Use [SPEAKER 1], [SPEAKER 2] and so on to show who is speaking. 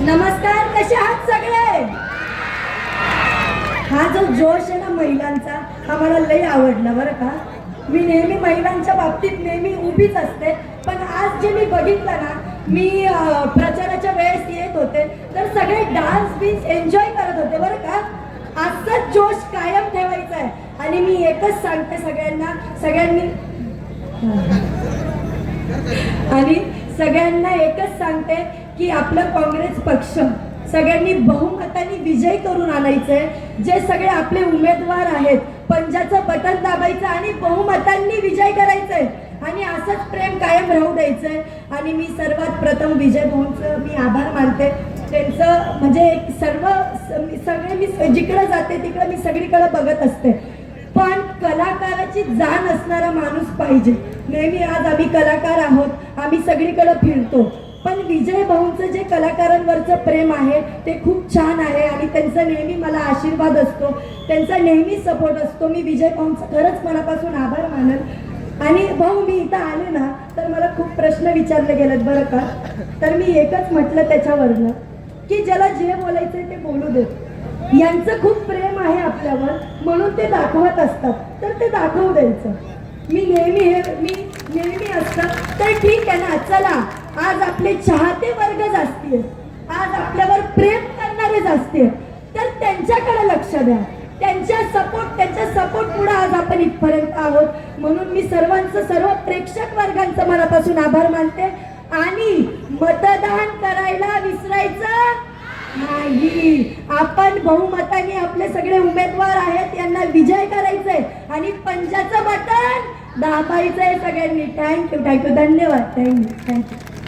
[SPEAKER 1] नमस्कार, कसे आहात सगळे? हा जो जोश आहे ना महिलांचा, हा मला लई आवडला बरं का. मी नेहमी महिलांच्या बाबतीत नेहमी उभीच असते, पण आज जे मी बघितलं ना, मी प्रचाराच्या वेळेस येत होते तर सगळे डान्स बीन्स एन्जॉय करत होते बरं का. असाच जोश कायम ठेवायचा आहे. आणि मी एकच सांगते सगळ्यांना एकच सांगते की आपलं काँग्रेस पक्ष सगळ्यांनी बहुमताने विजय करून आणायचंय. जे सगळे आपले उमेदवार आहेत, पंजाचं बटन दाबायचं आणि बहुमतांनी विजय करायचंय आणि असंच प्रेम कायम राहू द्यायचंय. आणि मी सर्वात प्रथम विजय भाऊंचं मी आभार मानते. त्यांचं म्हणजे सगळे मी जिकडे जाते तिकडे मी सगळीकडे बघत असते, पण कलाकाराची जाण असणारा माणूस पाहिजे. नेहमी आज आम्ही कलाकार आहोत, आम्ही सगळीकडे फिरतो, पण विजय भाऊंचं जे कलाकारांवरचं प्रेम आहे ते खूप छान आहे आणि त्यांचा नेहमी मला आशीर्वाद असतो, त्यांचा नेहमी सपोर्ट असतो. मी विजय भाऊंचं खरंच मनापासून आभार मानेल. आणि भाऊ, मी इथं आले ना तर मला खूप प्रश्न विचारले गेलेत बरं का. तर मी एकच म्हटलं त्याच्यावरनं की ज्याला जे बोलायचंय ते बोलू देत. यांचं खूप प्रेम आहे आपल्यावर म्हणून ते दाखवत असतात, तर ते दाखवू द्यायचं. मी नेहमी असतं तर ठीक आहे ना. चला, आज आपले चाहते वर्ग जास्ती, आज आपल्यावर प्रेम करणारे जास्ती, तर त्यांच्याकडे लक्ष द्या. त्यांच्या सपोर्ट पुढे आज आपण इथपर्यंत आहोत. म्हणून मी सर्व प्रेक्षक वर्गांचं मनापासून आभार मानते. आणि मतदान करायला विसरायचं नाही. आपण बहुमताने आपले सगळे उमेदवार आहेत यांना विजय करायचंय आणि पंजाचं बटन दाबायचंय सगळ्यांनी. थँक्यू, धन्यवाद, थँक्यू.